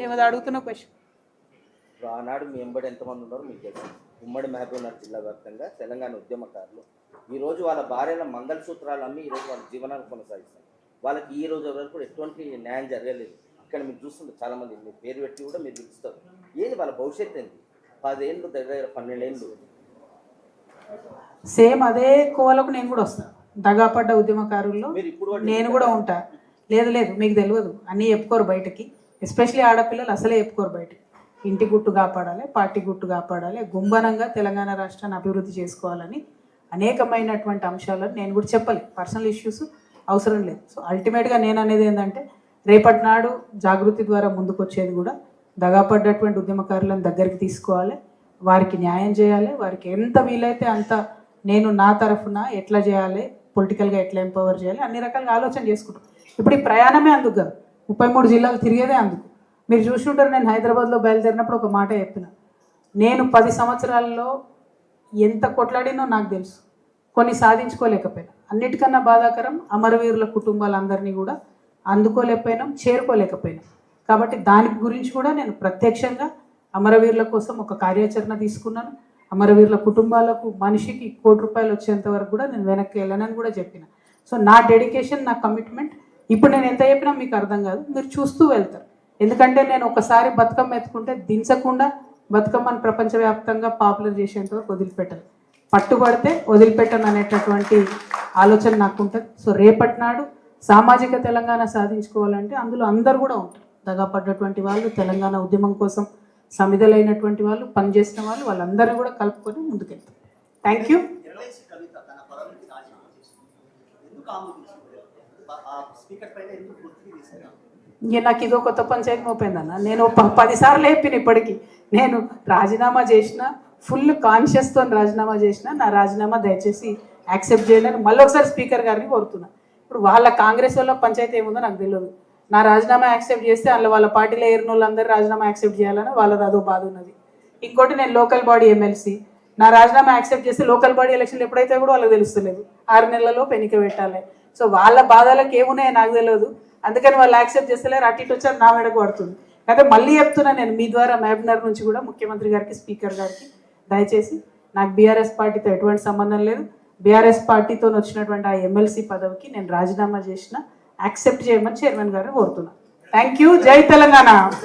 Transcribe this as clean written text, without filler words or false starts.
ఏమో అడుగుతున్న క్వశ్చన్. ఆనాడు మీ ఎంబడి ఎంతమంది ఉన్నారో మీకు తెలుసు. ఉమ్మడి మహబూబ్నగర్ జిల్లా వ్యాప్తంగా తెలంగాణ ఉద్యమకారులు ఈరోజు వాళ్ళ భార్యల మంగళసూత్రాలు అమ్మి ఈరోజు వాళ్ళ జీవనాన్ని కొనసాగిస్తారు. వాళ్ళకి ఈ రోజు వరకు ఎటువంటి న్యాయం జరగలేదు. ఇక్కడ మీరు చూస్తుంటే చాలామంది మీ పేరు పెట్టి కూడా మీరు పిలుస్తారు. ఏది వాళ్ళ భవిష్యత్తు ఏంటి? 10 ఏళ్ళు దగ్గర 12 ఏళ్ళు సేమ్ అదే కోవలకు నేను కూడా వస్తాను. దగాపడ్డ ఉద్యమకారుల్లో నేను కూడా ఉంటా. లేదు మీకు తెలియదు, అన్నీ చెప్పుకోరు బయటకి. ఎస్పెషలీ ఆడపిల్లలు అసలే చెప్పుకోరు బయటకి. ఇంటి గుట్టు కాపాడాలి, పార్టీ గుట్టు కాపాడాలి, గుంబనంగా తెలంగాణ రాష్ట్రాన్ని అభివృద్ధి చేసుకోవాలని అనేకమైనటువంటి అంశాలను నేను కూడా చెప్పాలి. పర్సనల్ ఇష్యూస్ అవసరం లేదు. సో అల్టిమేట్గా నేను అనేది ఏంటంటే రేపటి నాడు జాగృతి ద్వారా ముందుకు వచ్చేది కూడా దగాపడ్డటువంటి ఉద్యమకారులను దగ్గరికి తీసుకోవాలి, వారికి న్యాయం చేయాలి, వారికి ఎంత వీలైతే అంత నేను నా తరఫున ఎట్లా చేయాలి, పొలిటికల్గా ఎట్లా ఎంపవర్ చేయాలి, అన్ని రకాలుగా ఆలోచన చేసుకుంటాం. ఇప్పుడు ఈ ప్రయాణమే అందుకు కాదు, 33 జిల్లాలు తిరిగేదే అందుకు. మీరు చూసుకుంటారు, నేను హైదరాబాద్లో బయలుదేరినప్పుడు ఒక మాట చెప్పిన, నేను 10 సంవత్సరాల్లో ఎంత కొట్లాడినో నాకు తెలుసు, కొన్ని సాధించుకోలేకపోయినా. అన్నిటికన్నా బాధాకరం అమరవీరుల కుటుంబాలందరినీ కూడా అందుకోలేకపోయినాం, చేరుకోలేకపోయినాం. కాబట్టి దాని గురించి కూడా నేను ప్రత్యక్షంగా అమరవీరుల కోసం ఒక కార్యాచరణ తీసుకున్నాను. అమరవీరుల కుటుంబాలకు మనిషికి ₹1,00,00,000 వచ్చేంత వరకు కూడా నేను వెనక్కి వెళ్ళనని కూడా చెప్పిన. సో నా డెడికేషన్, నా కమిట్మెంట్ ఇప్పుడు నేను ఎంత చెప్పినా మీకు అర్థం కాదు, మీరు చూస్తూ వెళ్తారు. ఎందుకంటే నేను ఒకసారి బతుకమ్మ ఎత్తుకుంటే దించకుండా బతుకమ్మను ప్రపంచవ్యాప్తంగా పాపులర్ చేసేంత వరకు వదిలిపెట్టను. పట్టుబడితే వదిలిపెట్టను అనేటటువంటి ఆలోచన నాకు ఉంటుంది. సో రేపటి నాడు సామాజిక తెలంగాణ సాధించుకోవాలంటే అందులో అందరు కూడా ఉంటారు. దగాపడ్డటువంటి వాళ్ళు, తెలంగాణ ఉద్యమం కోసం సమిధలైనటువంటి వాళ్ళు, పనిచేసిన వాళ్ళు, వాళ్ళందరినీ కూడా కలుపుకొని ముందుకెళ్తారు. Thank you. ఇంక నాకు ఇదో కొత్త పంచాయతీ మోపోయిందన్న. నేను 10 సార్లు చెప్పిన ఇప్పటికీ. నేను రాజీనామా చేసిన, ఫుల్ కాన్షియస్తో రాజీనామా చేసిన. నా రాజీనామా దయచేసి యాక్సెప్ట్ చేయాలని మళ్ళీ ఒకసారి స్పీకర్ గారిని కోరుతున్నా. ఇప్పుడు వాళ్ళ కాంగ్రెస్ వాళ్ళ పంచాయతీ ఏముందో నాకు తెలియదు. నా రాజీనామా యాక్సెప్ట్ చేస్తే అందులో వాళ్ళ పార్టీలో ఏరిన వాళ్ళందరూ రాజీనామా యాక్సెప్ట్ చేయాలని వాళ్ళది అదో బాధ ఉన్నది. ఇంకోటి నేను లోకల్ బాడీ ఎమ్మెల్సీ, నా రాజీనామా యాక్సెప్ట్ చేస్తే లోకల్ బాడీ ఎలక్షన్లు ఎప్పుడైతే కూడా వాళ్ళకి తెలుస్తలేదు, 6 నెలలలో పెనిక పెట్టాలి. సో వాళ్ళ బాధలకు ఏమున్నాయో నాకు తెలియదు, అందుకని వాళ్ళు యాక్సెప్ట్ చేస్తలేరు. అటు ఇటు వచ్చారు, నా మెడకు పడుతుంది. అయితే మళ్ళీ చెప్తున్నా నేను మీ ద్వారా మహబూబ్నగర్ నుంచి కూడా ముఖ్యమంత్రి గారికి, స్పీకర్ గారికి, దయచేసి నాకు బీఆర్ఎస్ పార్టీతో ఎటువంటి సంబంధం లేదు. బీఆర్ఎస్ పార్టీతో వచ్చినటువంటి ఆ ఎమ్మెల్సీ పదవికి నేను రాజీనామా చేసిన, యాక్సెప్ట్ చేయమని చైర్మన్ గారిని కోరుతున్నాను. Thank you. జై తెలంగాణ.